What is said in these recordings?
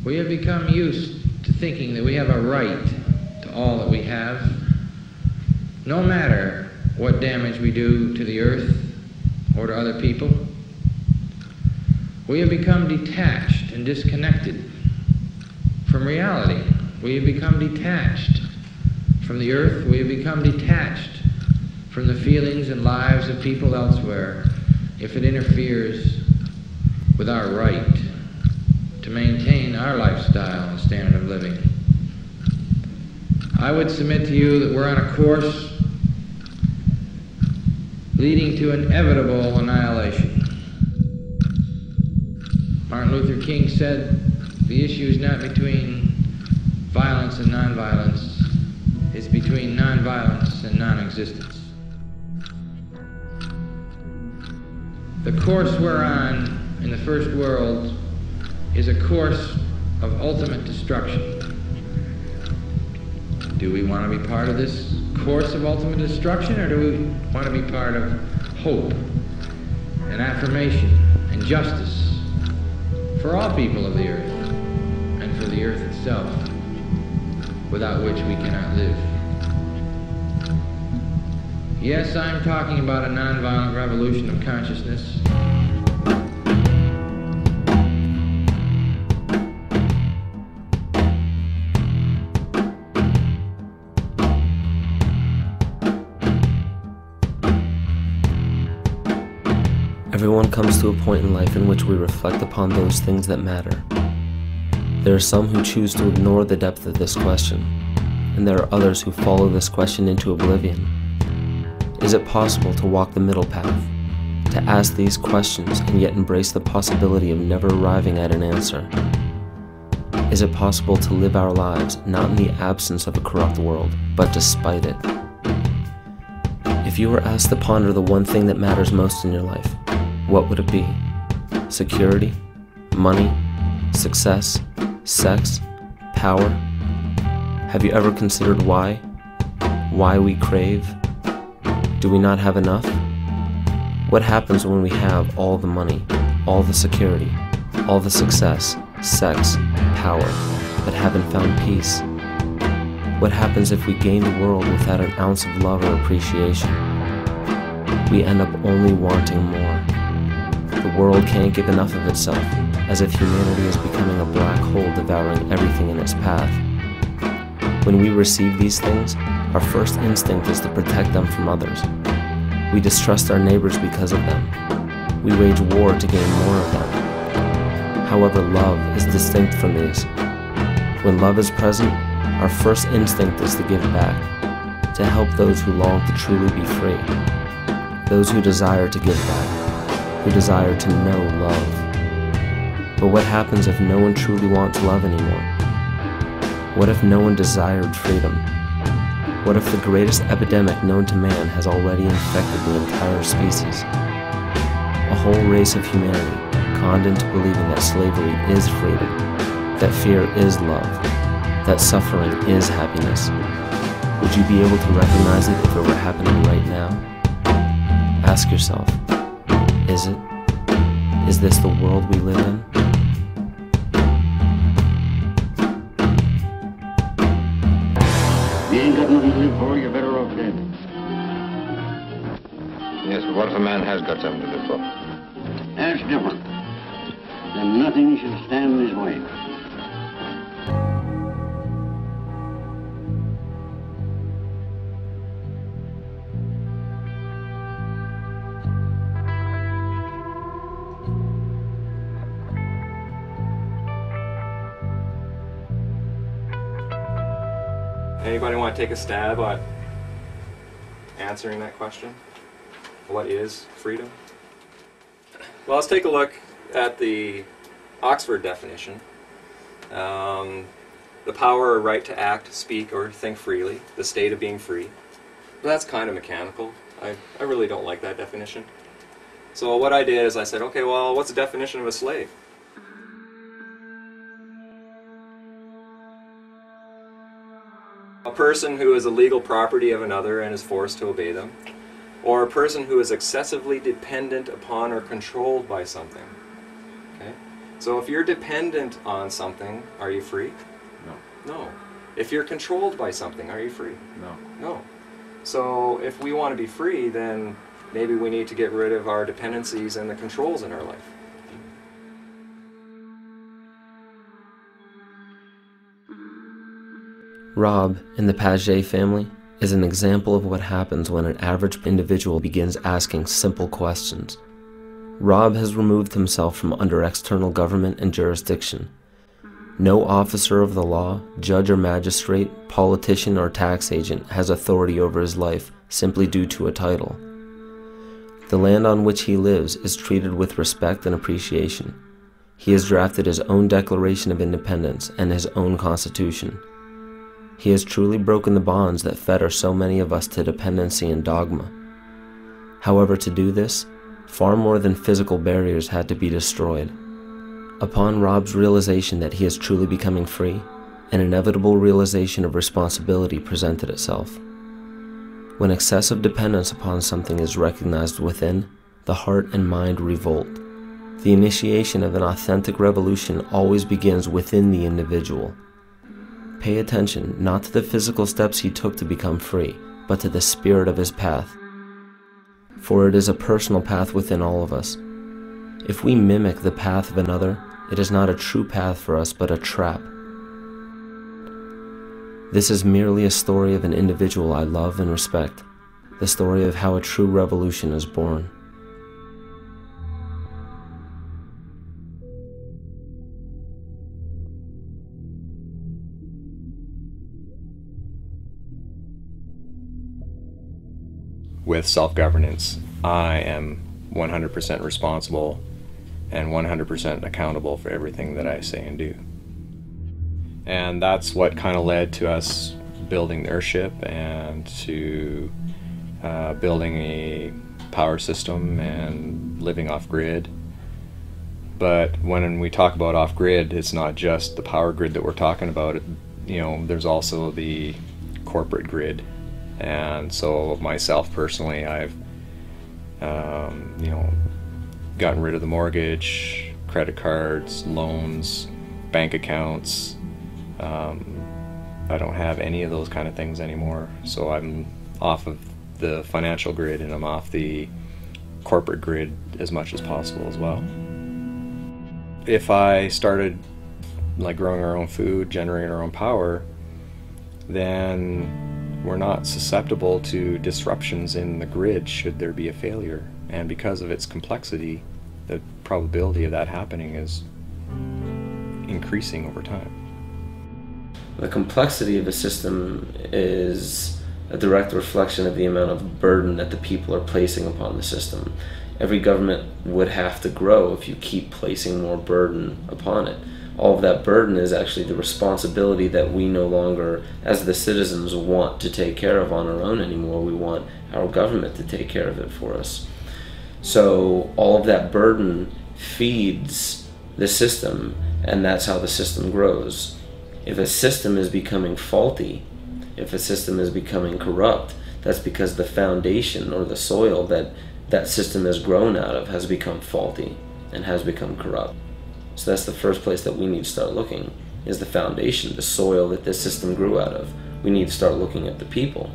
We have become used to thinking that we have a right to all that we have, no matter what damage we do to the earth or to other people. We have become detached and disconnected from reality. We have become detached from the earth. We have become detached from the feelings and lives of people elsewhere if it interferes with our right to maintain our lifestyle and standard of living. I would submit to you that we're on a course leading to inevitable annihilation. Martin Luther King said the issue is not between violence and nonviolence, it's between nonviolence and non-existence. The course we're on in the first world is a course of ultimate destruction. Do we want to be part of this course of ultimate destruction, or do we want to be part of hope and affirmation and justice for all people of the earth and for the earth itself, without which we cannot live? Yes, I'm talking about a nonviolent revolution of consciousness. Everyone comes to a point in life in which we reflect upon those things that matter. There are some who choose to ignore the depth of this question, and there are others who follow this question into oblivion. Is it possible to walk the middle path, to ask these questions and yet embrace the possibility of never arriving at an answer? Is it possible to live our lives not in the absence of a corrupt world, but despite it? If you were asked to ponder the one thing that matters most in your life, what would it be? Security? Money? Success? Sex? Power? Have you ever considered why? Why we crave? Do we not have enough? What happens when we have all the money, all the security, all the success, sex, power, but haven't found peace? What happens if we gain the world without an ounce of love or appreciation? We end up only wanting more. The world can't give enough of itself, as if humanity is becoming a black hole devouring everything in its path. When we receive these things, our first instinct is to protect them from others. We distrust our neighbors because of them. We wage war to gain more of them. However, love is distinct from these. When love is present, our first instinct is to give back, to help those who long to truly be free, those who desire to give back, who desire to know love. But what happens if no one truly wants love anymore? What if no one desired freedom? What if the greatest epidemic known to man has already infected the entire species? A whole race of humanity conned into believing that slavery is freedom, that fear is love, that suffering is happiness. Would you be able to recognize it if it were happening right now? Ask yourself, is it? Is this the world we live in? You ain't got nothing to live for, you're better off dead. Yes, but what if a man has got something to live for? That's different. Then nothing should stand in his way. Anybody want to take a stab at answering that question? What is freedom? Well, let's take a look at the Oxford definition. The power or right to act, speak, or think freely, the state of being free. But that's kind of mechanical. I really don't like that definition. So what I did is I said, okay, well, what's the definition of a slave? A person who is a legal property of another and is forced to obey them, or a person who is excessively dependent upon or controlled by something. Okay? So if you're dependent on something, are you free? No. No. If you're controlled by something, are you free? No. No. So if we want to be free, then maybe we need to get rid of our dependencies and the controls in our life. Rob, in the Pagé family, is an example of what happens when an average individual begins asking simple questions. Rob has removed himself from under external government and jurisdiction. No officer of the law, judge or magistrate, politician or tax agent has authority over his life simply due to a title. The land on which he lives is treated with respect and appreciation. He has drafted his own Declaration of Independence and his own Constitution. He has truly broken the bonds that fetter so many of us to dependency and dogma. However, to do this, far more than physical barriers had to be destroyed. Upon Rob's realization that he is truly becoming free, an inevitable realization of responsibility presented itself. When excessive dependence upon something is recognized within, the heart and mind revolt. The initiation of an authentic revolution always begins within the individual. Pay attention not to the physical steps he took to become free, but to the spirit of his path. For it is a personal path within all of us. If we mimic the path of another, it is not a true path for us, but a trap. This is merely a story of an individual I love and respect, the story of how a true revolution is born. With self-governance, I am 100% responsible and 100% accountable for everything that I say and do. And that's what kind of led to us building the airship and to building a power system and living off-grid. But when we talk about off-grid, it's not just the power grid that we're talking about. There's also the corporate grid. And so myself personally, I've gotten rid of the mortgage, credit cards, loans, bank accounts. I don't have any of those kind of things anymore. So I'm off of the financial grid and I'm off the corporate grid as much as possible as well. If I started like growing our own food, generating our own power, then we're not susceptible to disruptions in the grid should there be a failure. And because of its complexity, the probability of that happening is increasing over time. The complexity of a system is a direct reflection of the amount of burden that the people are placing upon the system. Every government would have to grow if you keep placing more burden upon it. All of that burden is actually the responsibility that we no longer, as the citizens, want to take care of on our own anymore. We want our government to take care of it for us. So all of that burden feeds the system, and that's how the system grows. If a system is becoming faulty, if a system is becoming corrupt, that's because the foundation or the soil that that system has grown out of has become faulty and has become corrupt. So that's the first place that we need to start looking, is the foundation, the soil that this system grew out of. We need to start looking at the people.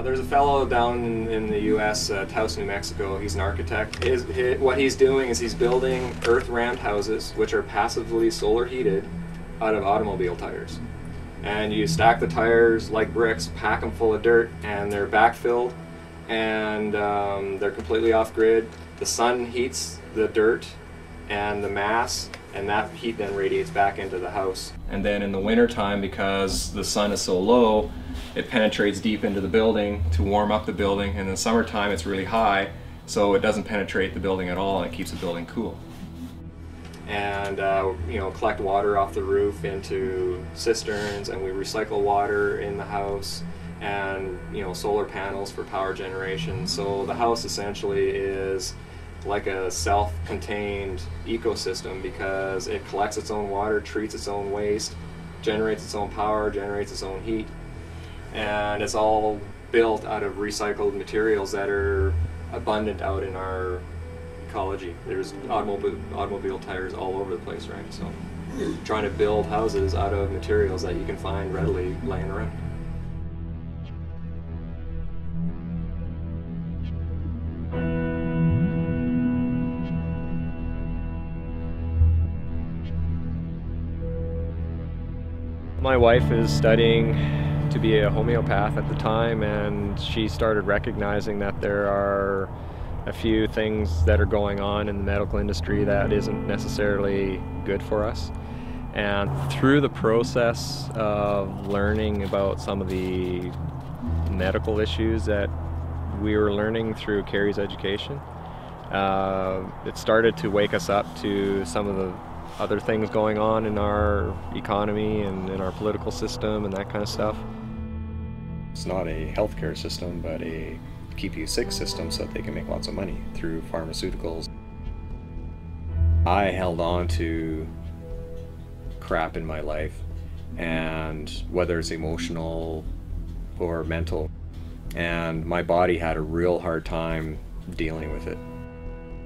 There's a fellow down in the U.S., Taos, New Mexico. He's an architect. What he's doing is he's building earth-rammed houses, which are passively solar heated, out of automobile tires. And you stack the tires like bricks, pack them full of dirt, and they're backfilled, and they're completely off-grid. The sun heats the dirt and the mass, and that heat then radiates back into the house. And then in the wintertime, because the sun is so low, it penetrates deep into the building to warm up the building, and in the summertime it's really high, so it doesn't penetrate the building at all, and it keeps the building cool. And collect water off the roof into cisterns, and we recycle water in the house, and solar panels for power generation. So the house essentially is like a self-contained ecosystem because it collects its own water, treats its own waste, generates its own power, generates its own heat, and it's all built out of recycled materials that are abundant out in our ecology. There's automobile tires all over the place, right? So trying to build houses out of materials that you can find readily laying around. My wife is studying to be a homeopath at the time, and she started recognizing that there are a few things that are going on in the medical industry that isn't necessarily good for us. And through the process of learning about some of the medical issues that we were learning through Carrie's education, it started to wake us up to some of the other things going on in our economy and in our political system and that kind of stuff. It's not a healthcare system, but a keep you sick system so that they can make lots of money through pharmaceuticals. I held on to crap in my life, and whether it's emotional or mental, and my body had a real hard time dealing with it.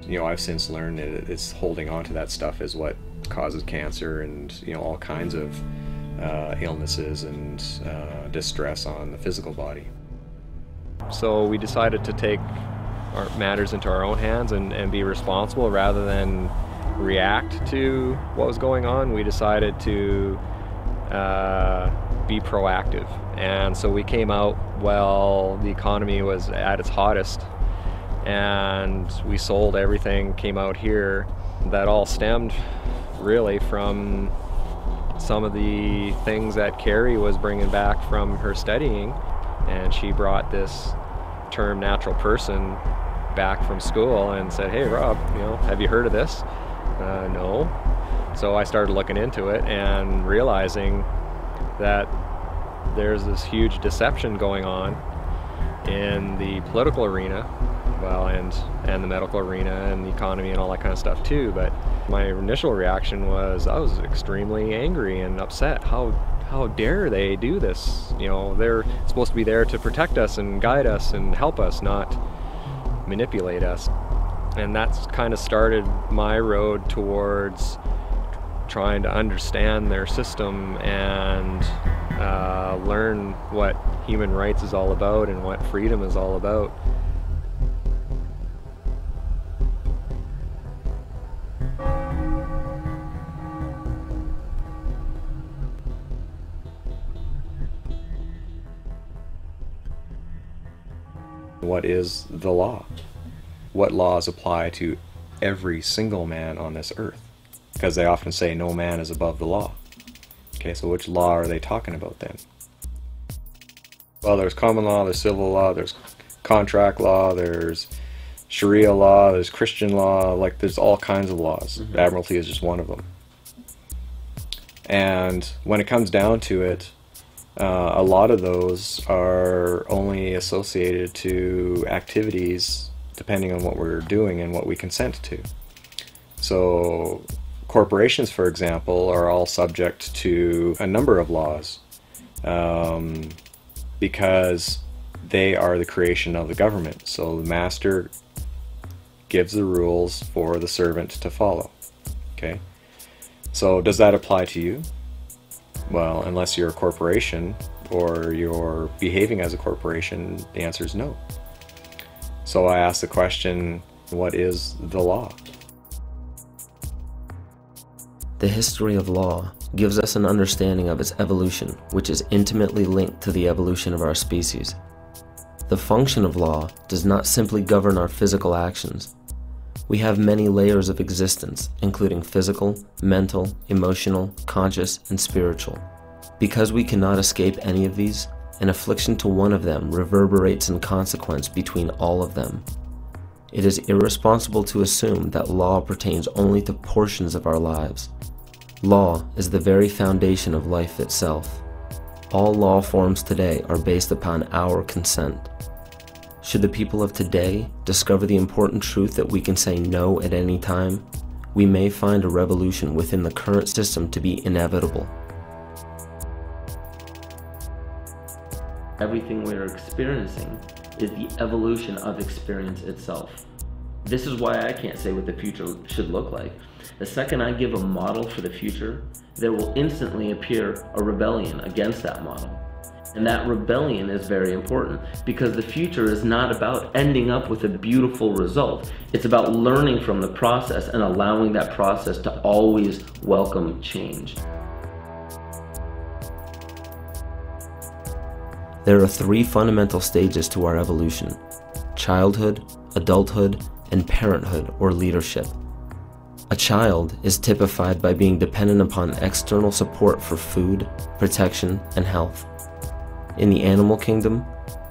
You know, I've since learned that it's holding on to that stuff is what causes cancer and, you know, all kinds of illnesses and distress on the physical body. So we decided to take our matters into our own hands and be responsible rather than react to what was going on. We decided to be proactive, and so we came out while the economy was at its hottest, and we sold everything, came out here. That all stemmed really from some of the things that Carrie was bringing back from her studying, and she brought this term natural person back from school and said, "Hey Rob, you know, have you heard of this?" No. So I started looking into it and realizing that there's this huge deception going on in the political arena, well, and the medical arena and the economy and all that kind of stuff too. But my initial reaction was I was extremely angry and upset. How dare they do this? You know, they're supposed to be there to protect us and guide us and help us, not manipulate us. And that's kind of started my road towards trying to understand their system and learn what human rights is all about and what freedom is all about. What is the law? What laws apply to every single man on this earth? Because they often say no man is above the law. Okay, so which law are they talking about then? Well, there's common law, there's civil law, there's contract law, there's Sharia law, there's Christian law, like there's all kinds of laws. Mm-hmm. Admiralty is just one of them. And when it comes down to it, a lot of those are only associated to activities depending on what we're doing and what we consent to. So corporations, for example, are all subject to a number of laws because they are the creation of the government. So the master gives the rules for the servant to follow. Okay? So does that apply to you? Well, unless you're a corporation or you're behaving as a corporation, the answer is no. So I asked the question, what is the law? The history of law gives us an understanding of its evolution, which is intimately linked to the evolution of our species. The function of law does not simply govern our physical actions. We have many layers of existence, including physical, mental, emotional, conscious, and spiritual. Because we cannot escape any of these, an affliction to one of them reverberates in consequence between all of them. It is irresponsible to assume that law pertains only to portions of our lives. Law is the very foundation of life itself. All law forms today are based upon our consent. Should the people of today discover the important truth that we can say no at any time, we may find a revolution within the current system to be inevitable. Everything we are experiencing is the evolution of experience itself. This is why I can't say what the future should look like. The second I give a model for the future, there will instantly appear a rebellion against that model. And that rebellion is very important because the future is not about ending up with a beautiful result. It's about learning from the process and allowing that process to always welcome change. There are three fundamental stages to our evolution: childhood, adulthood, and parenthood or leadership. A child is typified by being dependent upon external support for food, protection, and health. In the animal kingdom,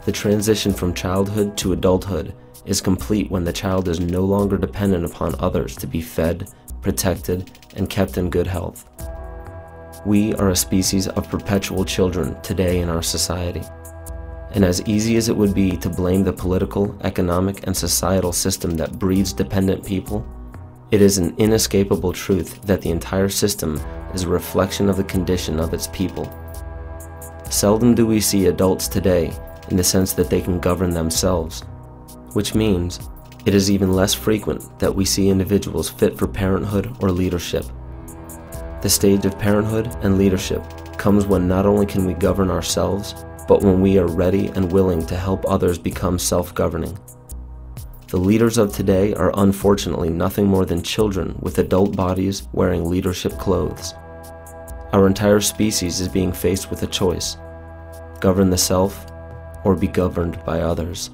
the transition from childhood to adulthood is complete when the child is no longer dependent upon others to be fed, protected, and kept in good health. We are a species of perpetual children today in our society. And as easy as it would be to blame the political, economic, and societal system that breeds dependent people, it is an inescapable truth that the entire system is a reflection of the condition of its people. Seldom do we see adults today in the sense that they can govern themselves, which means it is even less frequent that we see individuals fit for parenthood or leadership. The stage of parenthood and leadership comes when not only can we govern ourselves, but when we are ready and willing to help others become self-governing. The leaders of today are unfortunately nothing more than children with adult bodies wearing leadership clothes. Our entire species is being faced with a choice: govern the self or be governed by others.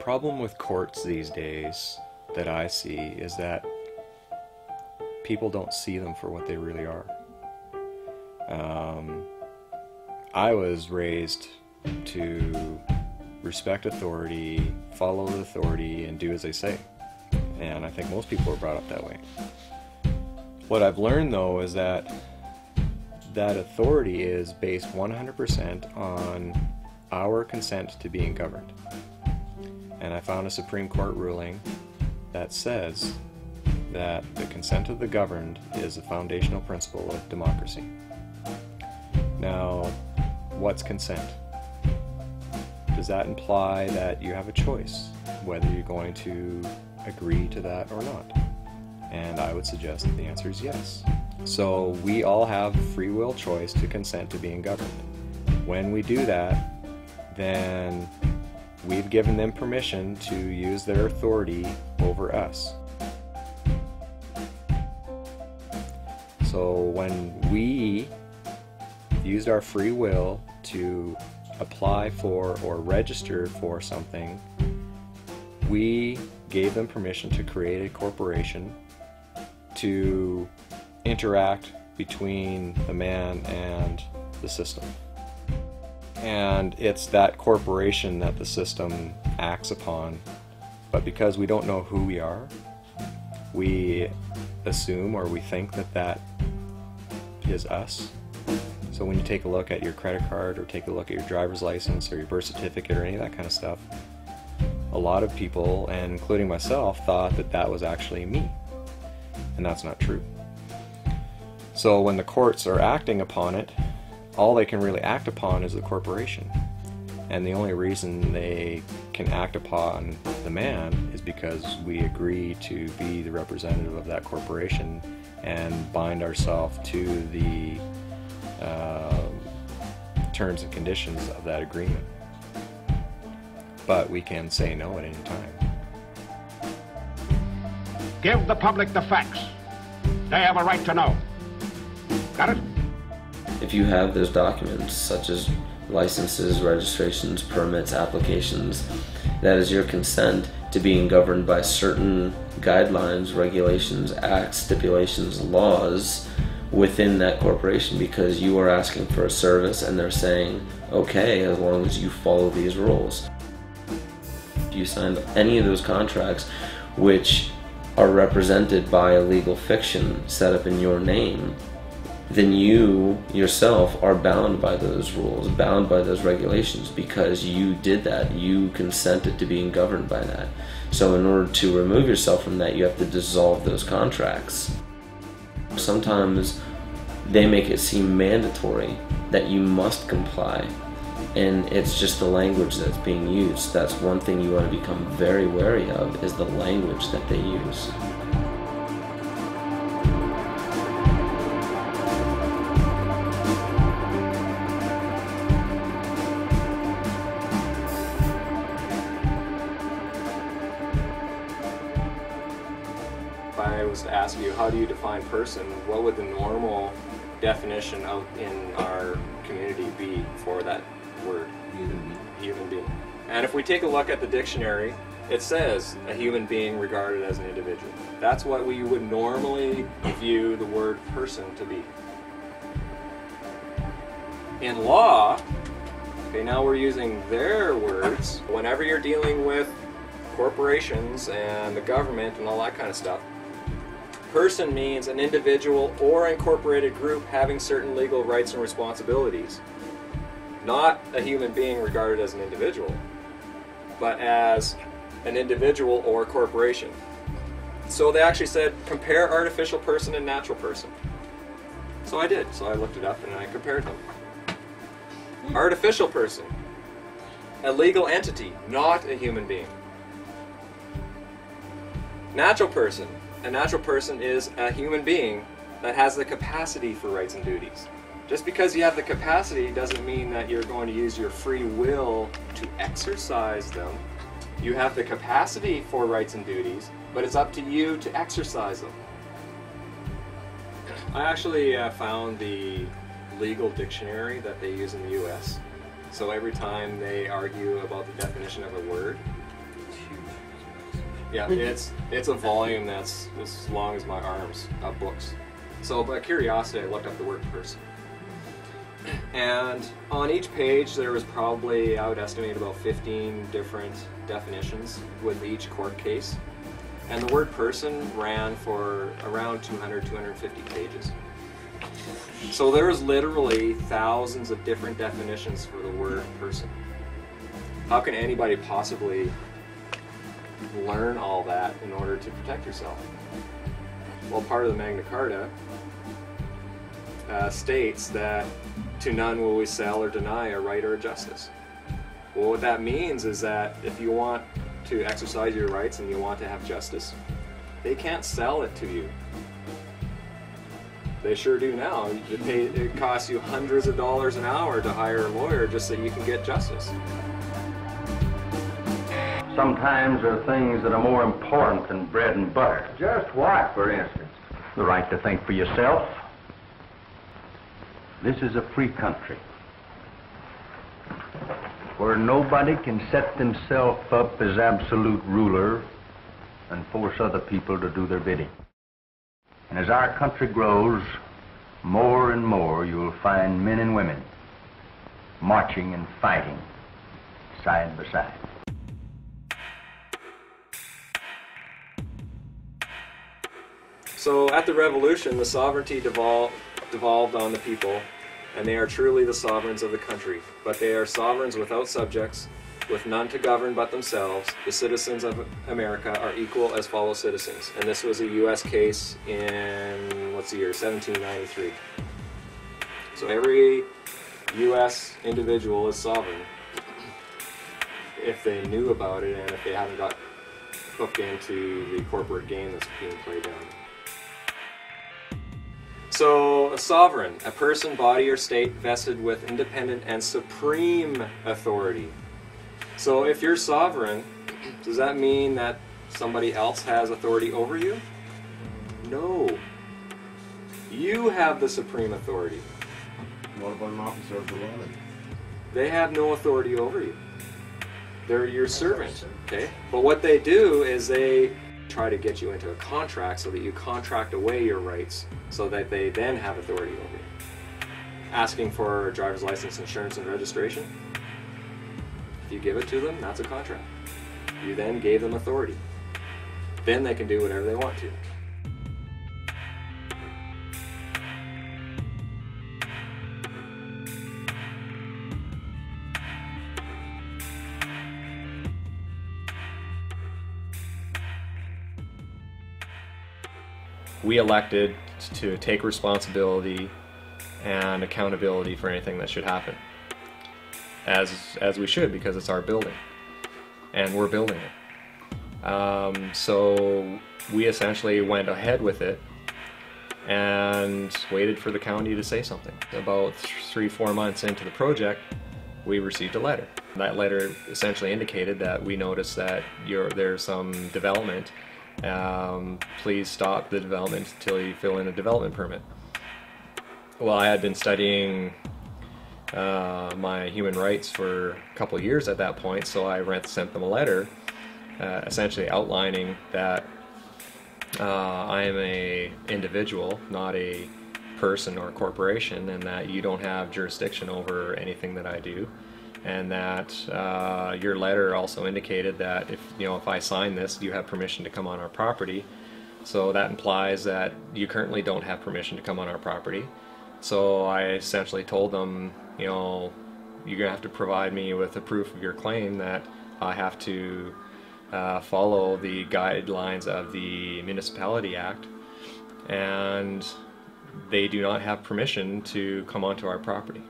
Problem with courts these days that I see is that people don't see them for what they really are. I was raised to respect authority, follow the authority, and do as they say. And I think most people are brought up that way. What I've learned though is that authority is based 100% on our consent to being governed. And I found a Supreme Court ruling that says that the consent of the governed is a foundational principle of democracy. Now, what's consent? Does that imply that you have a choice whether you're going to agree to that or not? And I would suggest that the answer is yes. So we all have free will choice to consent to being governed. When we do that, then we've given them permission to use their authority over us. So when we used our free will to apply for or register for something, we gave them permission to create a corporation to interact between the man and the system. And it's that corporation that the system acts upon. But because we don't know who we are, we assume or we think that that is us. So when you take a look at your credit card or take a look at your driver's license or your birth certificate or any of that kind of stuff, a lot of people, and including myself, thought that that was actually me. And that's not true. So when the courts are acting upon it, all they can really act upon is the corporation. And the only reason they can act upon the man is because we agree to be the representative of that corporation and bind ourselves to the terms and conditions of that agreement. But we can say no at any time. Give the public the facts. They have a right to know. Got it? If you have those documents, such as licenses, registrations, permits, applications, that is your consent to being governed by certain guidelines, regulations, acts, stipulations, laws within that corporation, because you are asking for a service and they're saying, okay, as long as you follow these rules. you signed any of those contracts which are represented by a legal fiction set up in your name, then you yourself are bound by those rules, bound by those regulations, because you did that. You consented to being governed by that. So in order to remove yourself from that, you have to dissolve those contracts. Sometimes they make it seem mandatory that you must comply, and it's just the language that's being used. That's one thing you want to become very wary of, is the language that they use. If I was to ask you, how do you define person, what would the normal definition out in our community be for that word? Human being. And if we take a look at the dictionary, it says a human being regarded as an individual. That's what we would normally view the word person to be. In law, okay, now we're using their words. Whenever you're dealing with corporations and the government and all that kind of stuff, person means an individual or incorporated group having certain legal rights and responsibilities. Not a human being regarded as an individual, but as an individual or corporation. So they actually said, compare artificial person and natural person. So I did. So I looked it up and I compared them. Artificial person, a legal entity, not a human being. Natural person, a natural person is a human being that has the capacity for rights and duties. Just because you have the capacity doesn't mean that you're going to use your free will to exercise them. You have the capacity for rights and duties, but it's up to you to exercise them. I actually found the legal dictionary that they use in the US. So every time they argue about the definition of a word, yeah, it's a volume that's as long as my arms of books. So by curiosity, I looked up the word person. And on each page there was probably, I would estimate, about 15 different definitions with each court case. And the word person ran for around 200, 250 pages. So there was literally thousands of different definitions for the word person. How can anybody possibly learn all that in order to protect yourself? Well, part of the Magna Carta states that to none will we sell or deny a right or a justice. Well, what that means is that if you want to exercise your rights and you want to have justice, they can't sell it to you. They sure do now. It costs you hundreds of dollars an hour to hire a lawyer just so you can get justice. Sometimes there are things that are more important than bread and butter. Just what, for instance? The right to think for yourself. This is a free country where nobody can set themselves up as absolute ruler and force other people to do their bidding. And as our country grows, more and more you'll find men and women marching and fighting side by side. So at the Revolution, the sovereignty devolved on the people, and they are truly the sovereigns of the country. But they are sovereigns without subjects, with none to govern but themselves. The citizens of America are equal as fellow citizens. And this was a U.S. case in, what's the year, 1793. So every U.S. individual is sovereign if they knew about it and if they haven't got hooked into the corporate game that's being played down. So, a sovereign, a person, body, or state vested with independent and supreme authority. So, if you're sovereign, does that mean that somebody else has authority over you? No. You have the supreme authority. What about an officer of the law? They have no authority over you. They're your servant, okay? But what they do is they try to get you into a contract so that you contract away your rights so that they then have authority over you. Asking for a driver's license, insurance, and registration. If you give it to them, that's a contract. You then gave them authority. Then they can do whatever they want to. We elected to take responsibility and accountability for anything that should happen, as we should, because it's our building and we're building it. So we essentially went ahead with it and waited for the county to say something. About 3-4 months into the project, we received a letter. That letter essentially indicated that we noticed that there's some development. Please stop the development until you fill in a development permit. Well, I had been studying my human rights for a couple of years at that point, so I sent them a letter essentially outlining that I am an individual, not a person or a corporation, and that you don't have jurisdiction over anything that I do, and that your letter also indicated that if I sign this, you have permission to come on our property. So that implies that you currently don't have permission to come on our property. So I essentially told them, you're gonna have to provide me with a proof of your claim that I have to follow the guidelines of the Municipality Act, and they do not have permission to come onto our property.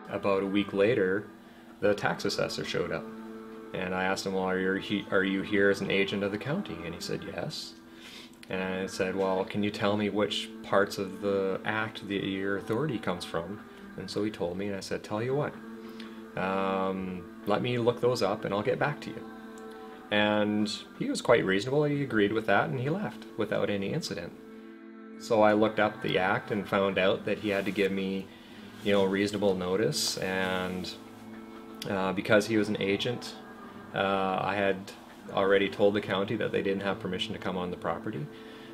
About a week later, the tax assessor showed up, and I asked him, well, are you here as an agent of the county? And he said, yes. And I said, well, can you tell me which parts of the act that your authority comes from? And so he told me, and I said, tell you what, let me look those up and I'll get back to you. And he was quite reasonable. He agreed with that, and he left without any incident. So I looked up the act and found out that he had to give me reasonable notice, and because he was an agent, I had already told the county that they didn't have permission to come on the property.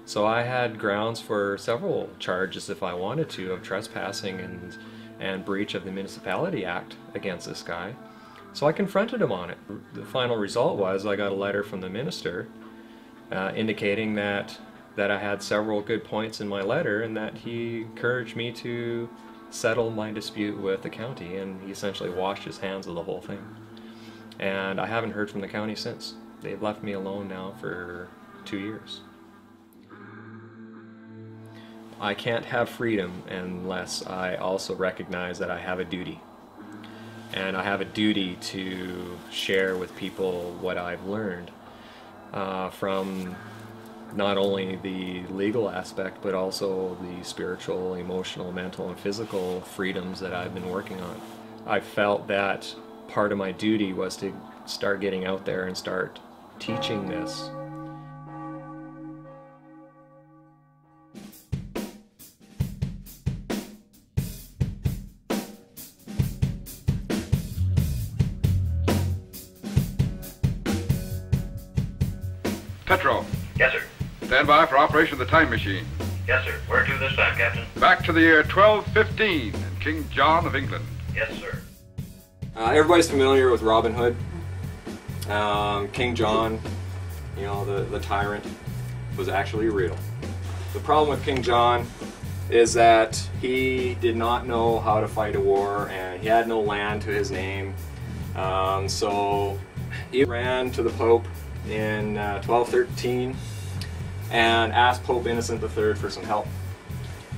So I had grounds for several charges, if I wanted to, of trespassing and breach of the Municipality Act against this guy. So I confronted him on it. The final result was I got a letter from the minister indicating that I had several good points in my letter, and that he encouraged me to settle my dispute with the county, and he essentially washed his hands of the whole thing. And I haven't heard from the county since. They've left me alone now for 2 years. I can't have freedom unless I also recognize that I have a duty. And I have a duty to share with people what I've learned from not only the legal aspect, but also the spiritual, emotional, mental, and physical freedoms that I've been working on. I felt that part of my duty was to start getting out there and start teaching this. Petro. Yes, sir. Stand by for operation of the time machine. Yes, sir. Where to this time, Captain? Back to the year 1215 and King John of England. Yes, sir. Everybody's familiar with Robin Hood. King John, the tyrant, was actually real. The problem with King John is that he did not know how to fight a war, and he had no land to his name. So he ran to the Pope in 1213 and asked Pope Innocent III for some help.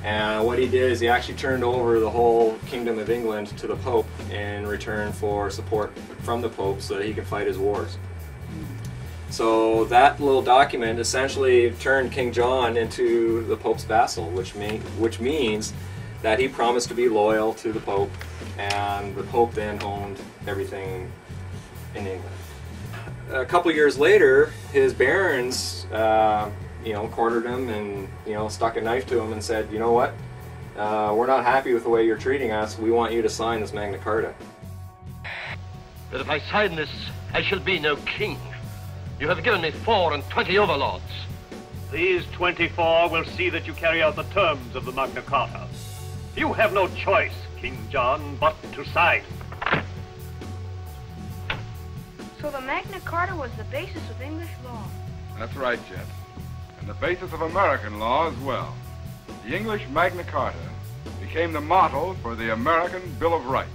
And what he did is he actually turned over the whole Kingdom of England to the Pope in return for support from the Pope so that he could fight his wars. So that little document essentially turned King John into the Pope's vassal, which means that he promised to be loyal to the Pope, and the Pope then owned everything in England. A couple years later, his barons cornered him and stuck a knife to him and said, you know what, we're not happy with the way you're treating us, we want you to sign this Magna Carta. But if I sign this, I shall be no king. You have given me 24 overlords. These 24 will see that you carry out the terms of the Magna Carta. You have no choice, King John, but to sign. So the Magna Carta was the basis of English law. That's right, Jet. And the basis of American law as well. The English Magna Carta became the model for the American Bill of Rights.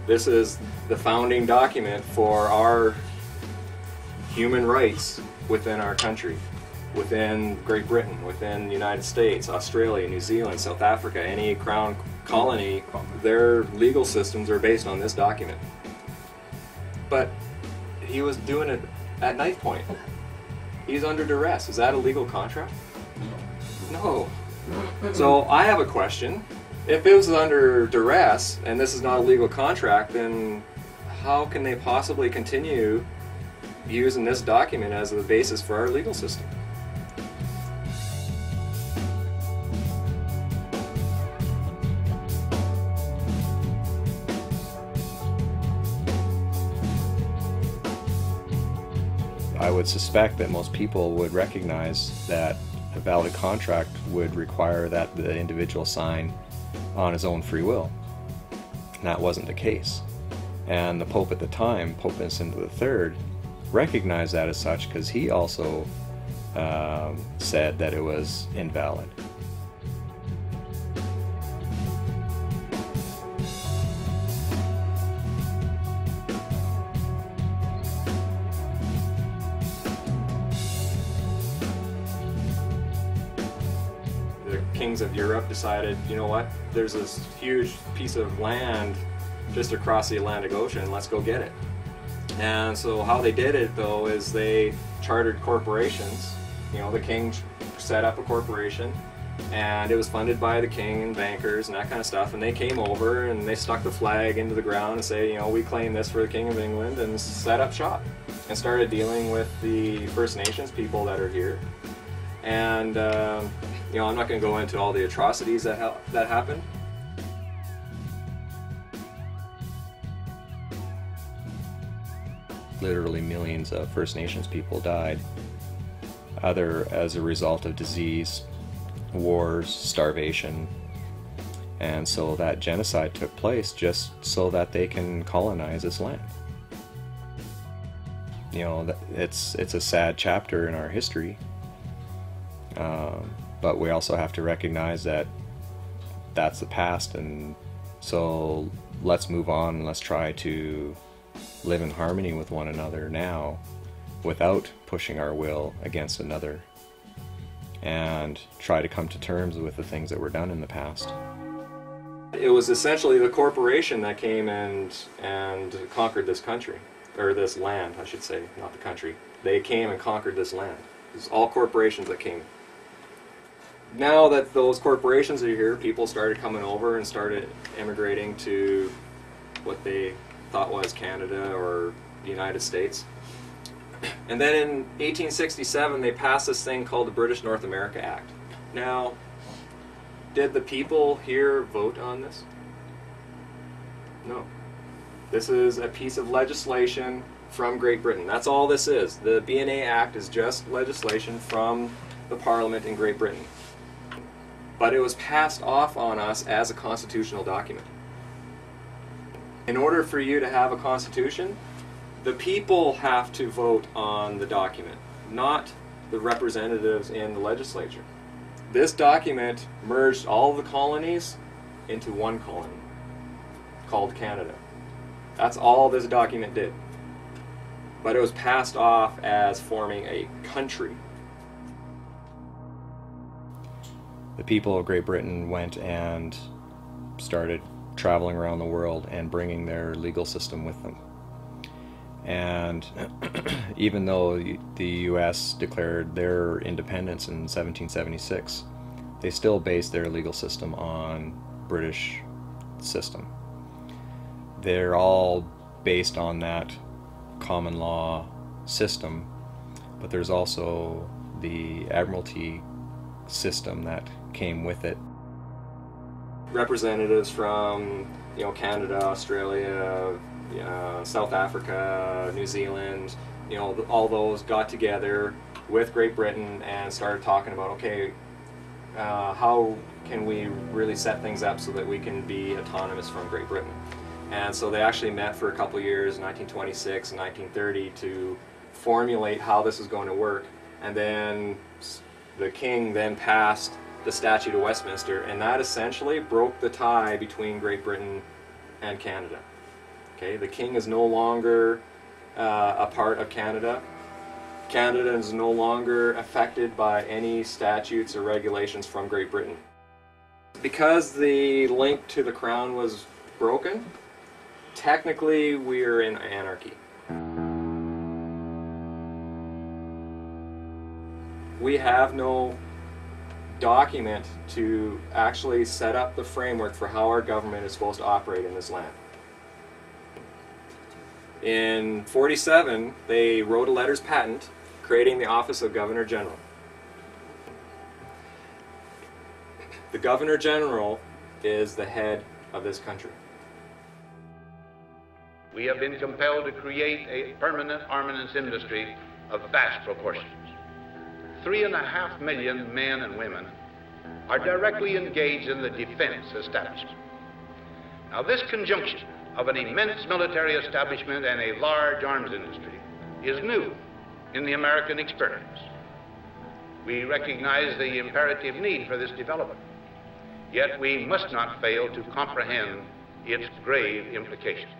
This is the founding document for our human rights within our country, within Great Britain, within the United States, Australia, New Zealand, South Africa, any crown colony. Their legal systems are based on this document. But he was doing it at knife point. He's under duress. Is that a legal contract? No. So I have a question. If it was under duress and this is not a legal contract, then how can they possibly continue using this document as the basis for our legal system? I would suspect that most people would recognize that a valid contract would require that the individual sign on his own free will. And that wasn't the case. And the Pope at the time, Pope Innocent III, recognized that as such because he also said that it was invalid. Kings of Europe decided, you know what, there's this huge piece of land just across the Atlantic Ocean, let's go get it. And so how they did it though is they chartered corporations. You know, the king set up a corporation and it was funded by the king and bankers and that kind of stuff, and they came over and they stuck the flag into the ground and say, you know, we claim this for the King of England, and set up shop and started dealing with the First Nations people that are here. And you know, I'm not going to go into all the atrocities that happened. Literally millions of First Nations people died, either as a result of disease, wars, starvation, and so that genocide took place just so that they can colonize this land. You know, it's a sad chapter in our history. But we also have to recognize that that's the past, and so let's move on and let's try to live in harmony with one another now without pushing our will against another, and try to come to terms with the things that were done in the past. It was essentially the corporation that came and conquered this country, or this land, I should say, not the country. They came and conquered this land. It was all corporations that came. Now that those corporations are here, people started coming over and started immigrating to what they thought was Canada or the United States. And then in 1867 they passed this thing called the British North America Act. Now, did the people here vote on this? No. This is a piece of legislation from Great Britain. That's all this is. The BNA Act is just legislation from the Parliament in Great Britain. But it was passed off on us as a constitutional document. In order for you to have a constitution, the people have to vote on the document, not the representatives in the legislature. This document merged all the colonies into one colony called Canada. That's all this document did. But it was passed off as forming a country. The people of Great Britain went and started traveling around the world and bringing their legal system with them. And even though the US declared their independence in 1776, they still based their legal system on British system. They're all based on that common law system, but there's also the Admiralty system that came with it. Representatives from, you know, Canada, Australia, South Africa, New Zealand, you know, all those got together with Great Britain and started talking about, okay, how can we really set things up so that we can be autonomous from Great Britain? And so they actually met for a couple years, 1926 and 1930, to formulate how this was going to work. And then the king then passed the Statute of Westminster, and that essentially broke the tie between Great Britain and Canada. Okay, the king is no longer a part of Canada. Canada is no longer affected by any statutes or regulations from Great Britain. Because the link to the crown was broken, technically we're in anarchy. We have no document to actually set up the framework for how our government is supposed to operate in this land. In '47, they wrote a letters patent creating the office of Governor General. The Governor General is the head of this country. We have been compelled to create a permanent armaments industry of vast proportions. 3.5 million men and women are directly engaged in the defense establishment. Now, this conjunction of an immense military establishment and a large arms industry is new in the American experience. We recognize the imperative need for this development, yet we must not fail to comprehend its grave implications.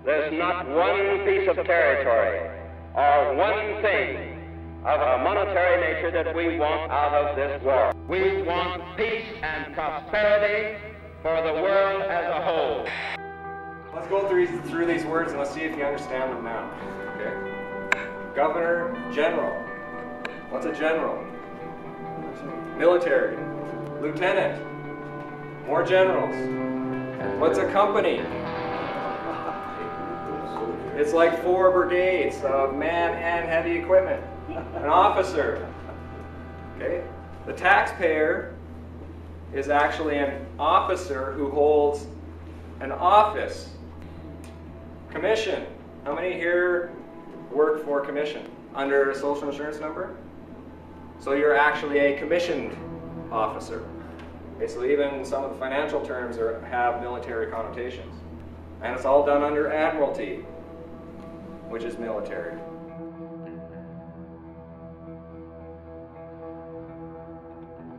There's not one piece of territory or one thing of a monetary nature that we want out of this war. We want peace and prosperity for the world as a whole. Let's go through these words and let's see if you understand them now. Okay? Governor General. What's a general? Military. Lieutenant. More generals. What's a company? It's like 4 brigades of man and heavy equipment. An officer. Okay? The taxpayer is actually an officer who holds an office. Commission. How many here work for commission under a social insurance number? So you're actually a commissioned officer. Okay, so even some of the financial terms have military connotations. And it's all done under admiralty, which is military.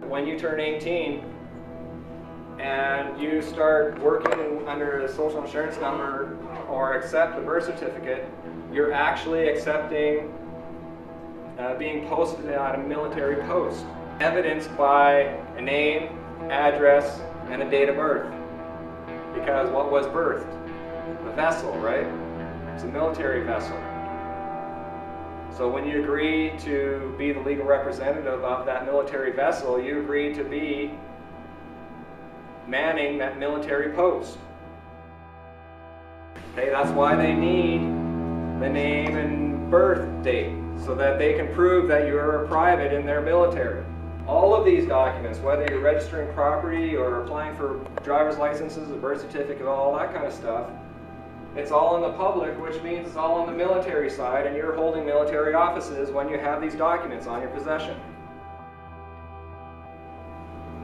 When you turn 18 and you start working under a social insurance number or accept the birth certificate, you're actually accepting being posted at a military post, evidenced by a name, address, and a date of birth. Because what was birthed? A vessel, right? It's a military vessel. So when you agree to be the legal representative of that military vessel, you agree to be manning that military post. Okay, that's why they need the name and birth date, so that they can prove that you're a private in their military. All of these documents, whether you're registering property or applying for driver's licenses, a birth certificate, all that kind of stuff, it's all in the public, which means it's all on the military side, and you're holding military offices when you have these documents on your possession.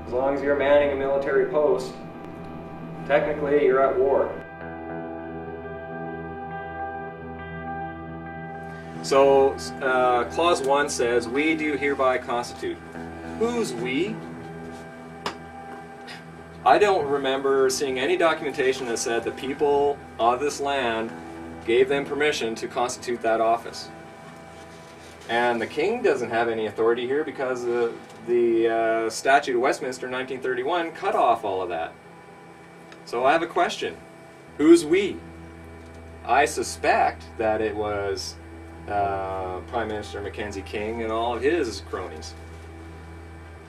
As long as you're manning a military post, technically you're at war. So, Clause 1 says, "We do hereby constitute." Who's we? I don't remember seeing any documentation that said the people of this land gave them permission to constitute that office. And the king doesn't have any authority here because the Statute of Westminster 1931 cut off all of that. So I have a question. Who's we? I suspect that it was Prime Minister Mackenzie King and all of his cronies.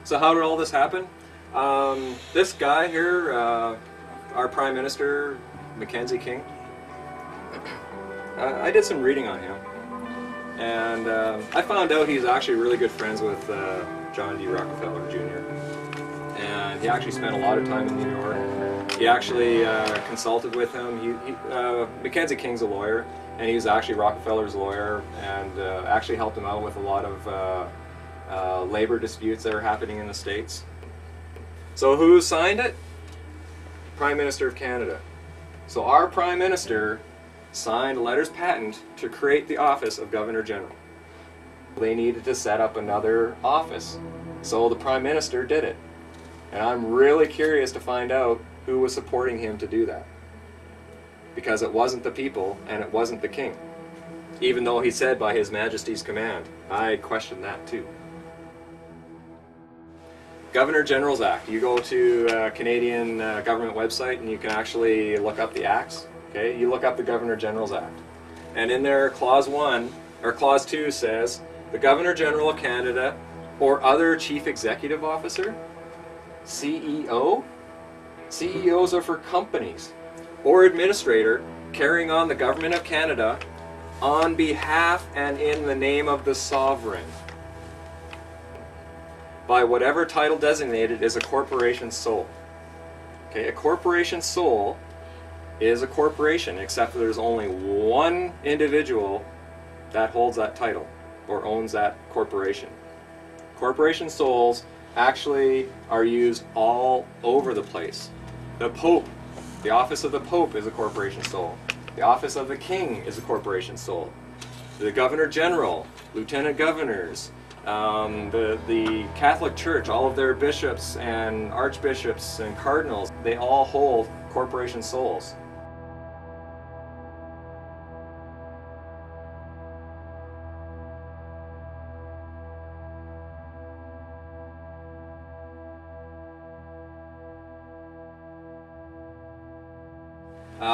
So how did all this happen? This guy here, our Prime Minister, Mackenzie King, I did some reading on him, and I found out he's actually really good friends with John D. Rockefeller Jr. And he actually spent a lot of time in New York. He actually consulted with him. Mackenzie King's a lawyer, and he was actually Rockefeller's lawyer, and actually helped him out with a lot of labor disputes that are happening in the States. So who signed it? Prime Minister of Canada. So our Prime Minister signed letters patent to create the office of Governor General. They needed to set up another office, so the Prime Minister did it. And I'm really curious to find out who was supporting him to do that. Because it wasn't the people and it wasn't the king. Even though he said by His Majesty's command. I question that too. Governor General's Act. You go to Canadian government website and you can actually look up the acts. Okay, you look up the Governor General's Act. And in there, Clause 1, or Clause 2 says, the Governor General of Canada or other Chief Executive Officer, CEO, CEOs are for companies, or administrator carrying on the Government of Canada on behalf and in the name of the Sovereign, by whatever title designated is a corporation sole. Okay, a corporation sole is a corporation, except that there's only one individual that holds that title or owns that corporation. Corporation soles actually are used all over the place. The Pope, the office of the Pope is a corporation sole. The office of the King is a corporation sole. The Governor General, Lieutenant Governors, the Catholic Church, all of their bishops and archbishops and cardinals, they all hold corporation soles.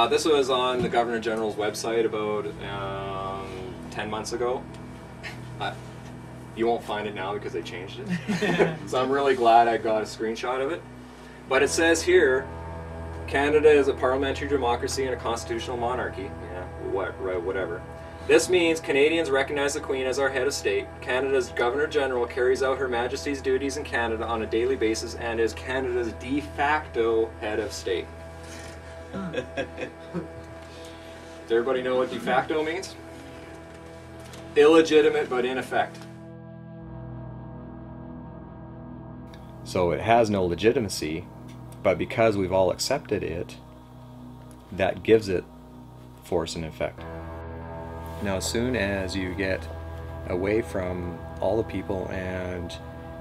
This was on the Governor General's website about 10 months ago. You won't find it now because they changed it. So I'm really glad I got a screenshot of it. But it says here, Canada is a parliamentary democracy and a constitutional monarchy. Yeah, whatever. This means Canadians recognize the Queen as our head of state. Canada's Governor General carries out Her Majesty's duties in Canada on a daily basis and is Canada's de facto head of state. Does everybody know what de facto means? Illegitimate but in effect. So it has no legitimacy, but because we've all accepted it, that gives it force and effect. Now, as soon as you get away from all the people and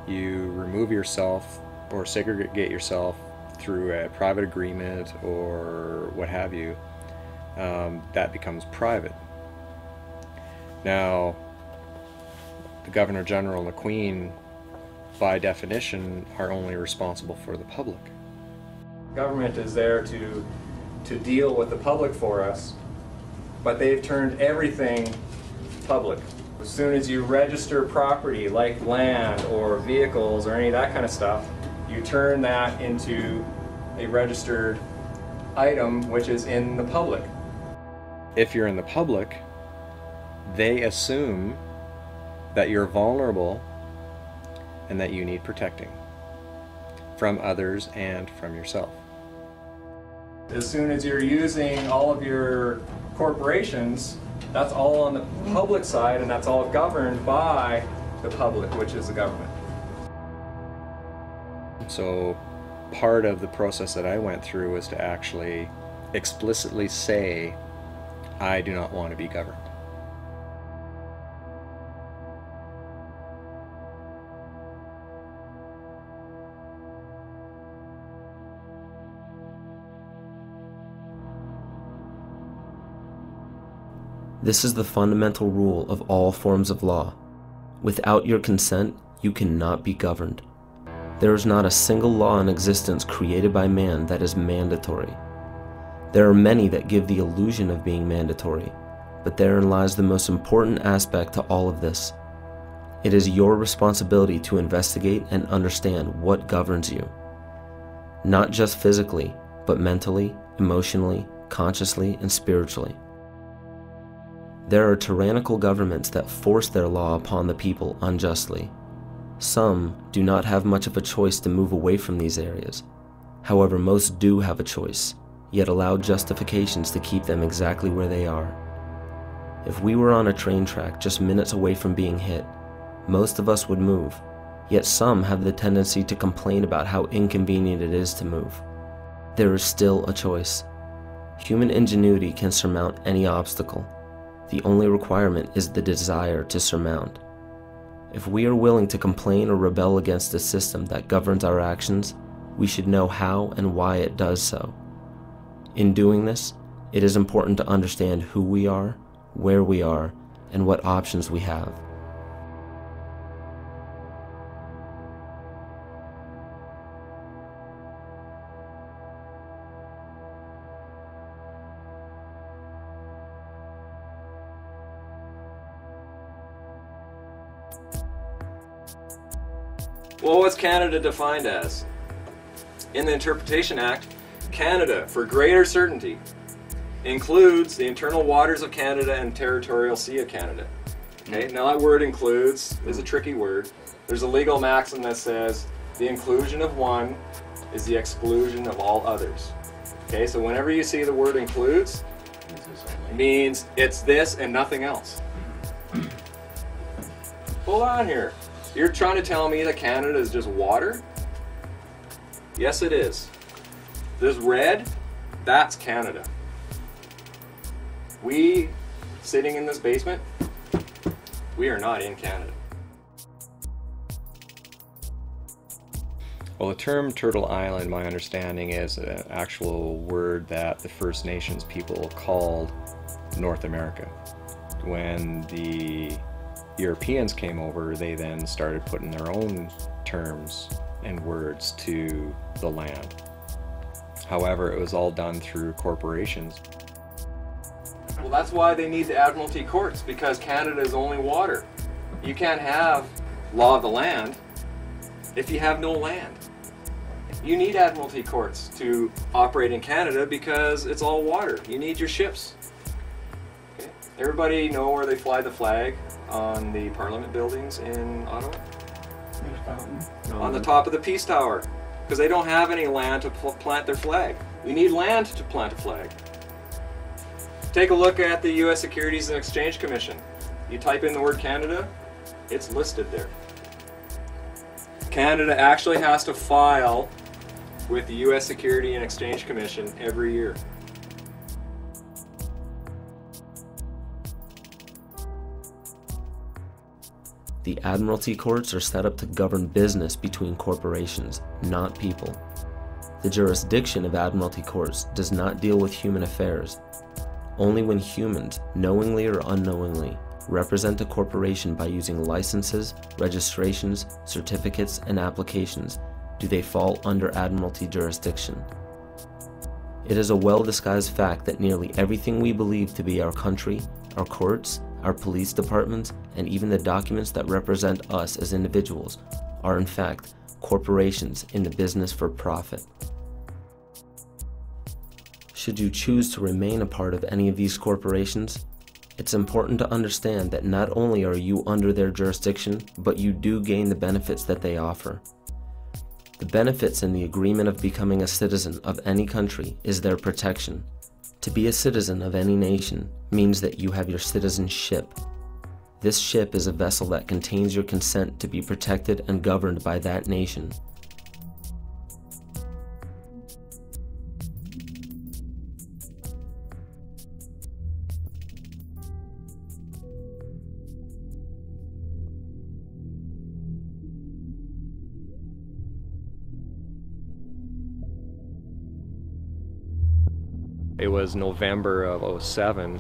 you remove yourself or segregate yourself through a private agreement or what have you, that becomes private. Now, the Governor General and the Queen, by definition, are only responsible for the public. Government is there to deal with the public for us, but they've turned everything public. As soon as you register property like land or vehicles or any of that kind of stuff, you turn that into a registered item which is in the public. If you're in the public, they assume that you're vulnerable and that you need protecting from others and from yourself. As soon as you're using all of your corporations, that's all on the public side and that's all governed by the public, which is the government. So part of the process that I went through was to actually explicitly say, I do not want to be governed. This is the fundamental rule of all forms of law. Without your consent, you cannot be governed. There is not a single law in existence created by man that is mandatory. There are many that give the illusion of being mandatory, but therein lies the most important aspect to all of this. It is your responsibility to investigate and understand what governs you. Not just physically, but mentally, emotionally, consciously, and spiritually. There are tyrannical governments that force their law upon the people unjustly. Some do not have much of a choice to move away from these areas. However, most do have a choice, yet allow justifications to keep them exactly where they are. If we were on a train track just minutes away from being hit, most of us would move, yet some have the tendency to complain about how inconvenient it is to move. There is still a choice. Human ingenuity can surmount any obstacle. The only requirement is the desire to surmount. If we are willing to complain or rebel against the system that governs our actions, we should know how and why it does so. In doing this, it is important to understand who we are, where we are, and what options we have. Well, what's Canada defined as? In the Interpretation Act, Canada, for greater certainty, includes the internal waters of Canada and territorial sea of Canada. Okay, now that word includes is a tricky word. There's a legal maxim that says the inclusion of one is the exclusion of all others. Okay, so whenever you see the word includes, it means it's this and nothing else. Hold on here. You're trying to tell me that Canada is just water? Yes, it is. This red, that's Canada. We, sitting in this basement, we are not in Canada. Well, the term Turtle Island, my understanding, is an actual word that the First Nations people called North America. When the Europeans came over, they then started putting their own terms and words to the land. However, it was all done through corporations. Well, that's why they need the Admiralty courts, because Canada is only water. You can't have law of the land if you have no land. You need Admiralty courts to operate in Canada because it's all water. You need your ships. Okay. Everybody know where they fly the flag on the Parliament buildings in Ottawa? On the top of the Peace Tower, because they don't have any land to plant their flag. We need land to plant a flag. Take a look at the U.S. Securities and Exchange Commission. You type in the word Canada, it's listed there. Canada actually has to file with the U.S. Securities and Exchange Commission every year. The Admiralty courts are set up to govern business between corporations, not people. The jurisdiction of Admiralty courts does not deal with human affairs. Only when humans, knowingly or unknowingly, represent a corporation by using licenses, registrations, certificates, and applications do they fall under Admiralty jurisdiction. It is a well-disguised fact that nearly everything we believe to be our country, our courts, our police departments, and even the documents that represent us as individuals are in fact corporations in the business for profit. Should you choose to remain a part of any of these corporations, it's important to understand that not only are you under their jurisdiction, but you do gain the benefits that they offer. The benefits in the agreement of becoming a citizen of any country is their protection. To be a citizen of any nation means that you have your citizenship. This ship is a vessel that contains your consent to be protected and governed by that nation. It was November of '07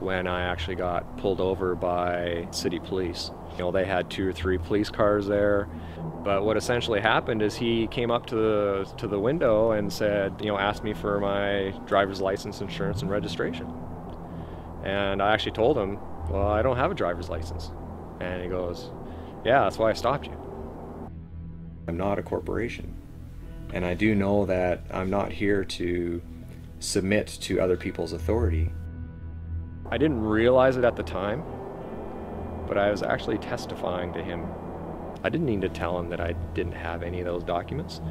when I actually got pulled over by city police. You know, they had 2 or 3 police cars there, but what essentially happened is he came up to the window and said, you know, asked me for my driver's license, insurance, and registration. And I actually told him, well, I don't have a driver's license. And he goes, yeah, that's why I stopped you. I'm not a corporation, and I do know that I'm not here to submit to other people's authority. I didn't realize it at the time, but I was actually testifying to him. I didn't need to tell him that I didn't have any of those documents.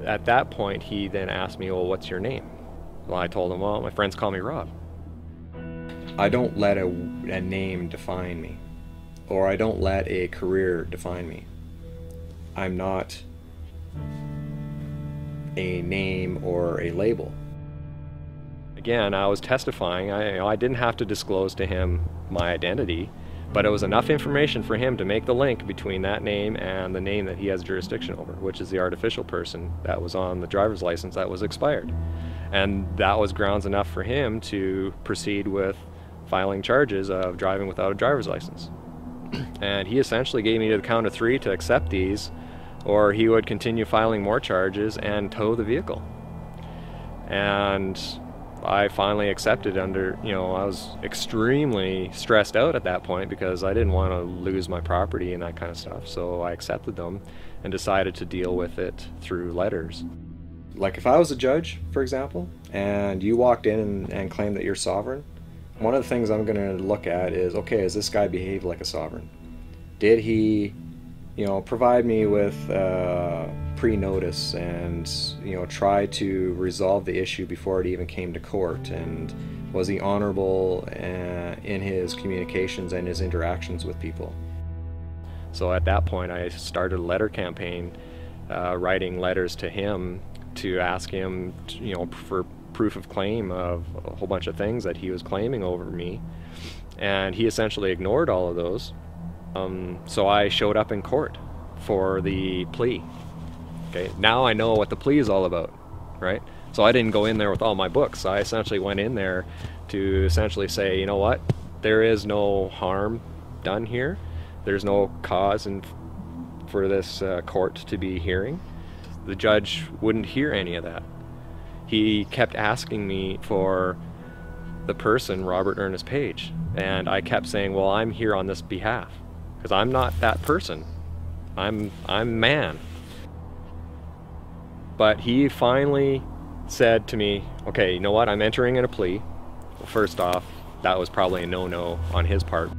At that point, he then asked me, well, what's your name? Well, I told him, well, my friends call me Rob. I don't let a name define me, or I don't let a career define me. I'm not a name or a label. again, I was testifying. I didn't have to disclose to him my identity, but it was enough information for him to make the link between that name and the name that he has jurisdiction over, which is the artificial person that was on the driver's license that was expired. And that was grounds enough for him to proceed with filing charges of driving without a driver's license. And he essentially gave me to the count of 3 to accept these, or he would continue filing more charges and tow the vehicle. And I finally accepted under, I was extremely stressed out at that point because I didn't want to lose my property and that kind of stuff. So I accepted them and decided to deal with it through letters. Like if I was a judge, for example, and you walked in and claimed that you're sovereign, one of the things I'm going to look at is, okay, has this guy behaved like a sovereign? Did he, provide me with pre-notice and, try to resolve the issue before it even came to court? And was he honorable in his communications and his interactions with people? So at that point, I started a letter campaign, writing letters to him to ask him, for proof of claim of a whole bunch of things that he was claiming over me. And he essentially ignored all of those. So I showed up in court for the plea. Okay, now I know what the plea is all about, right? So I didn't go in there with all my books. I essentially went in there to essentially say, you know what, there is no harm done here. There's no cause for this court to be hearing. The judge wouldn't hear any of that. He kept asking me for the person, Robert Ernest Page, and I kept saying, well, I'm here on this behalf, because I'm not that person. I'm man. But he finally said to me, okay, you know what, I'm entering in a plea. Well, first off, that was probably a no-no on his part.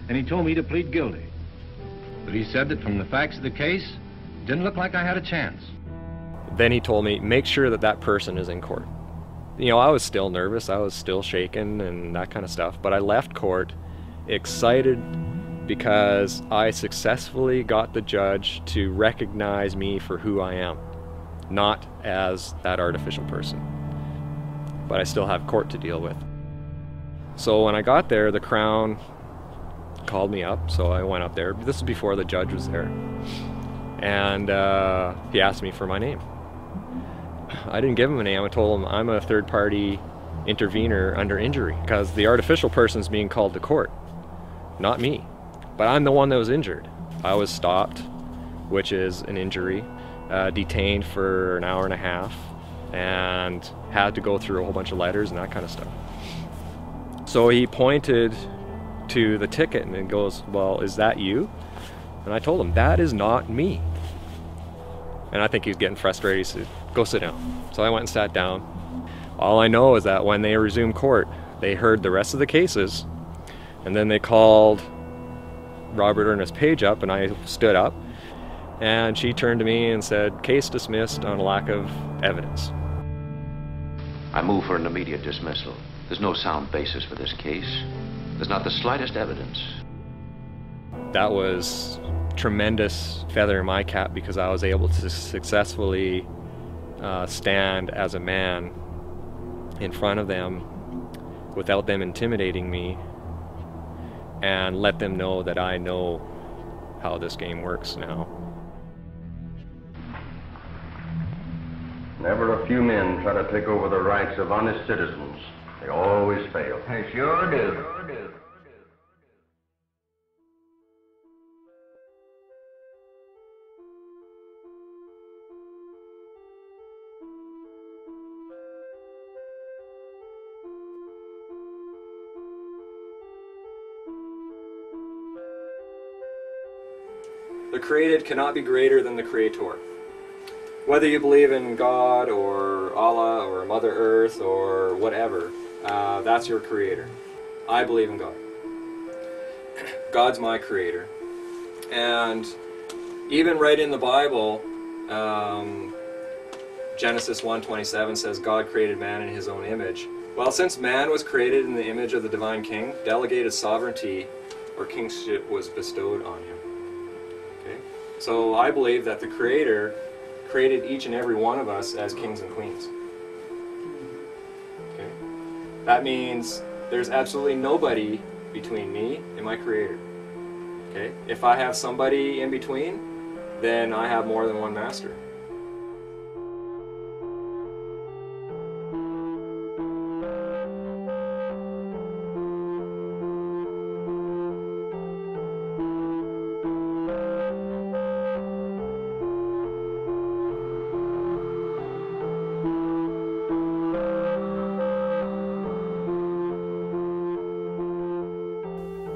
And he told me to plead guilty. But he said that from the facts of the case, it didn't look like I had a chance. Then he told me, make sure that that person is in court. I was still nervous, I was still shaken and that kind of stuff, but I left court excited because I successfully got the judge to recognize me for who I am, not as that artificial person. But I still have court to deal with. So when I got there, the Crown called me up, so I went up there. This was before the judge was there. And he asked me for my name. I didn't give him a name. I told him I'm a third-party intervener under injury because the artificial person's being called to court, not me. But I'm the one that was injured. I was stopped, which is an injury, detained for an hour and a half, and had to go through a whole bunch of letters and that kind of stuff. So he pointed to the ticket and goes, well, is that you? And I told him, that is not me. And I think he was getting frustrated. He said, go sit down. So I went and sat down. All I know is that when they resumed court, they heard the rest of the cases, and then they called Robert Ernest Page up, and I stood up, and she turned to me and said, case dismissed on a lack of evidence. I move for an immediate dismissal. There's no sound basis for this case. There's not the slightest evidence. That was tremendous feather in my cap because I was able to successfully stand as a man in front of them without them intimidating me and let them know that I know how this game works now. Never a few men try to take over the rights of honest citizens. They always fail. They sure do. The created cannot be greater than the creator. Whether you believe in God or Allah or Mother Earth or whatever, that's your creator. I believe in God. God's my creator. And even right in the Bible, Genesis 1:27 says God created man in his own image. Well, since man was created in the image of the divine king, delegated sovereignty or kingship was bestowed on him. So I believe that the Creator created each and every one of us as kings and queens. Okay? That means there's absolutely nobody between me and my Creator. Okay? If I have somebody in between, then I have more than one master.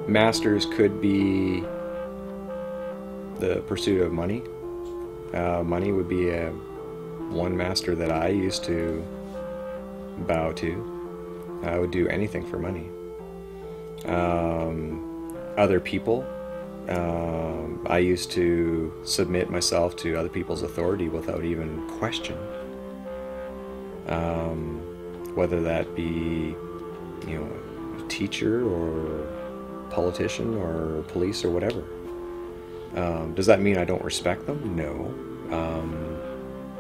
Masters could be the pursuit of money. Money would be one master that I used to bow to. I would do anything for money. Other people, I used to submit myself to other people's authority without even question. Whether that be, you know, a teacher or politician or police or whatever. Does that mean I don't respect them? No.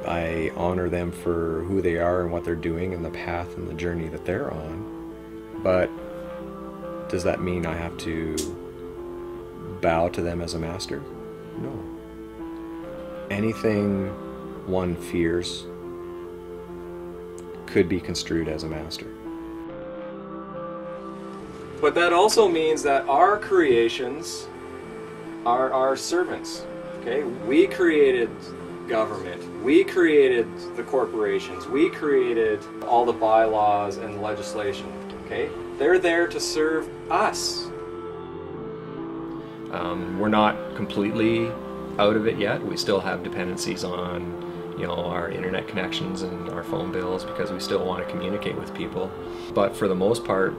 I honor them for who they are and what they're doing and the path and the journey that they're on. But does that mean I have to bow to them as a master? No. Anything one fears could be construed as a master. But that also means that our creations are our servants. Okay? We created government. We created the corporations. We created all the bylaws and legislation. Okay? They're there to serve us. We're not completely out of it yet. We still have dependencies on, you know, our internet connections and our phone bills because we still want to communicate with people. But for the most part,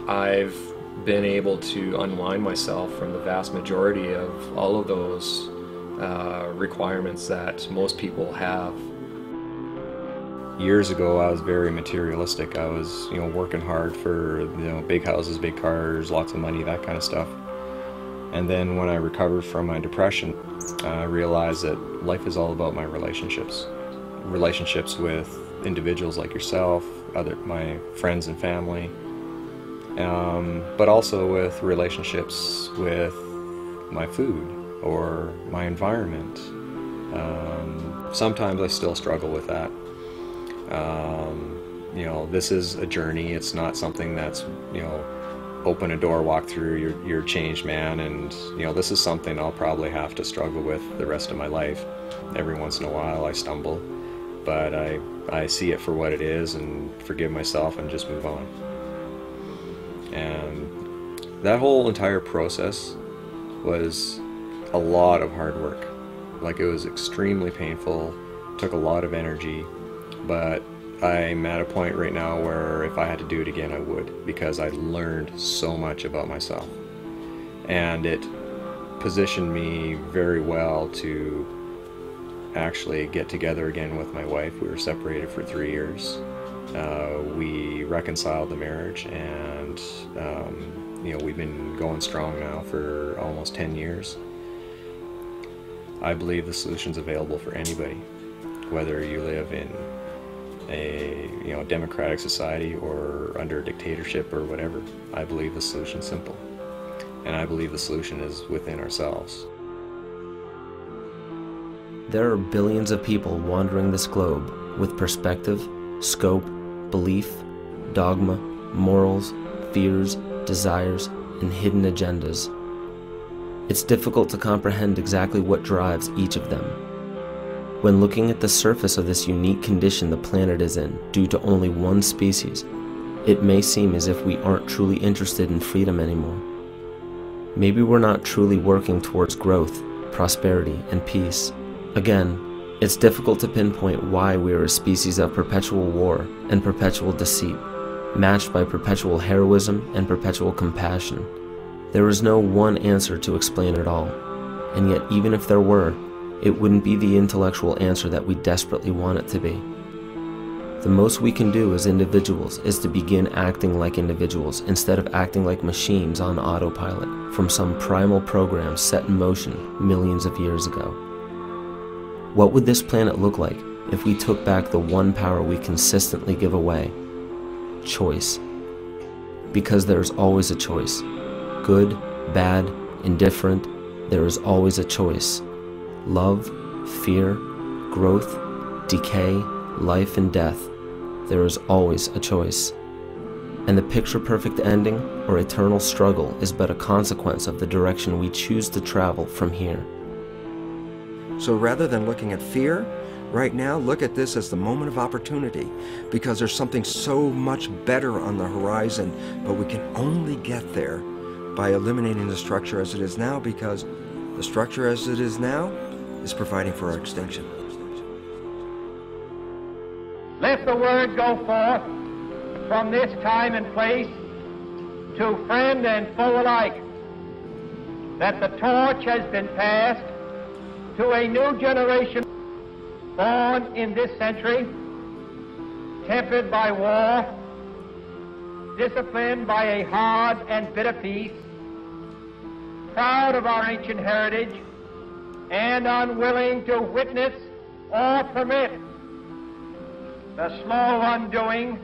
I've been able to unwind myself from the vast majority of all of those requirements that most people have. Years ago, I was very materialistic. I was, you know, working hard for, you know, big houses, big cars, lots of money, that kind of stuff. And then when I recovered from my depression, I realized that life is all about my relationships. Relationships with individuals like yourself, my friends and family, but also with relationships with my food or my environment. Sometimes I still struggle with that. You know, this is a journey. It's not something that's, you know, open a door, walk through, you're a changed man, and, you know, this is something I'll probably have to struggle with the rest of my life. Every once in a while I stumble, but I see it for what it is and forgive myself and just move on. And that whole entire process was a lot of hard work. Like, it was extremely painful, took a lot of energy, but I'm at a point right now where if I had to do it again, I would, because I learned so much about myself. And it positioned me very well to actually get together again with my wife. We were separated for 3 years. We reconciled the marriage, and you know, we've been going strong now for almost 10 years. I believe the solution's available for anybody, whether you live in a, you know, democratic society or under a dictatorship or whatever. I believe the solution's simple, and I believe the solution is within ourselves. There are billions of people wandering this globe with perspective, scope, belief, dogma, morals, fears, desires, and hidden agendas. It's difficult to comprehend exactly what drives each of them. When looking at the surface of this unique condition the planet is in due to only one species, it may seem as if we aren't truly interested in freedom anymore. Maybe we're not truly working towards growth, prosperity, and peace. Again, it's difficult to pinpoint why we are a species of perpetual war and perpetual deceit, matched by perpetual heroism and perpetual compassion. There is no one answer to explain it all, and yet even if there were, it wouldn't be the intellectual answer that we desperately want it to be. The most we can do as individuals is to begin acting like individuals instead of acting like machines on autopilot from some primal program set in motion millions of years ago. What would this planet look like if we took back the one power we consistently give away? Choice. Because there is always a choice. Good, bad, indifferent, there is always a choice. Love, fear, growth, decay, life and death, there is always a choice. And the picture-perfect ending or eternal struggle is but a consequence of the direction we choose to travel from here. So rather than looking at fear, right now, look at this as the moment of opportunity, because there's something so much better on the horizon, but we can only get there by eliminating the structure as it is now, because the structure as it is now is providing for our extinction. Let the word go forth from this time and place to friend and foe alike that the torch has been passed to a new generation born in this century, tempered by war, disciplined by a hard and bitter peace, proud of our ancient heritage, and unwilling to witness or permit the slow undoing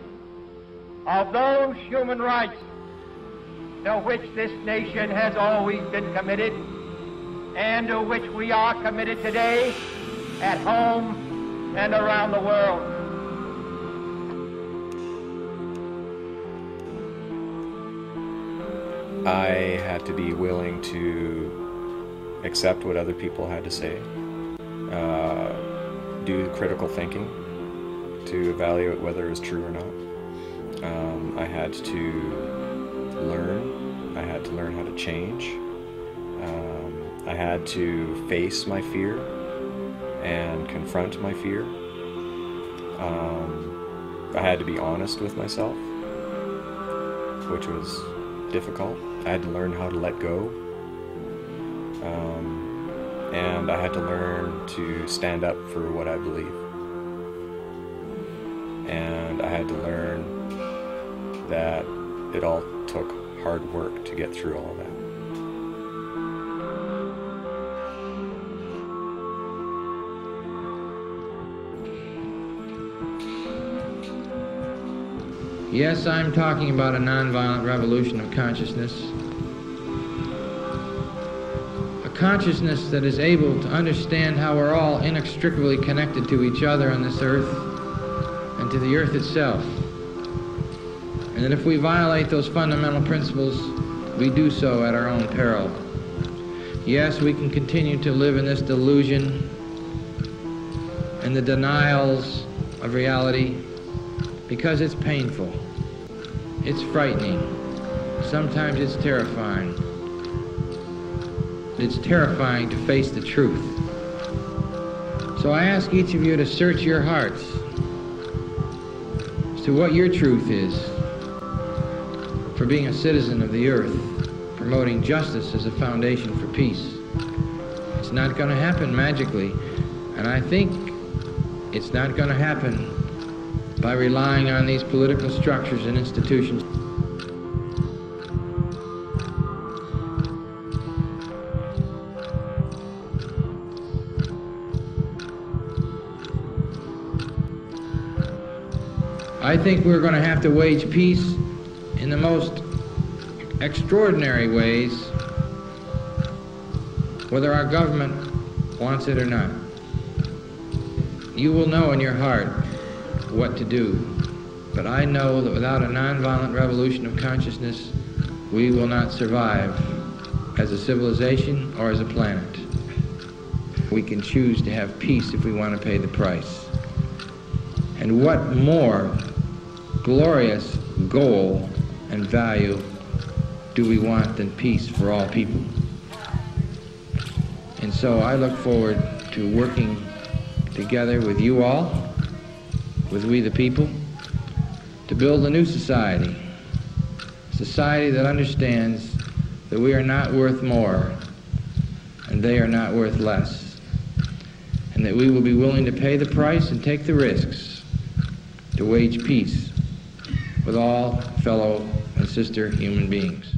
of those human rights to which this nation has always been committed and to which we are committed today at home and around the world. I had to be willing to accept what other people had to say, do critical thinking to evaluate whether it was true or not. I had to learn. I had to learn how to change. I had to face my fear and confront my fear. I had to be honest with myself, which was difficult. I had to learn how to let go. And I had to learn to stand up for what I believe. And I had to learn that it all took hard work to get through all of that. Yes, I'm talking about a nonviolent revolution of consciousness. A consciousness that is able to understand how we're all inextricably connected to each other on this earth and to the earth itself. And that if we violate those fundamental principles, we do so at our own peril. Yes, we can continue to live in this delusion and the denials of reality because it's painful, it's frightening, sometimes it's terrifying. It's terrifying to face the truth. So I ask each of you to search your hearts as to what your truth is for being a citizen of the earth, promoting justice as a foundation for peace. It's not going to happen magically, and I think it's not going to happen by relying on these political structures and institutions. I think we're going to have to wage peace in the most extraordinary ways, whether our government wants it or not. You will know in your heart what to do, but I know that without a nonviolent revolution of consciousness, we will not survive as a civilization or as a planet. We can choose to have peace if we want to pay the price. And what more glorious goal and value do we want than peace for all people? And so I look forward to working together with you all, with we the people, to build a new society. A society that understands that we are not worth more and they are not worth less. And that we will be willing to pay the price and take the risks to wage peace with all fellow and sister human beings.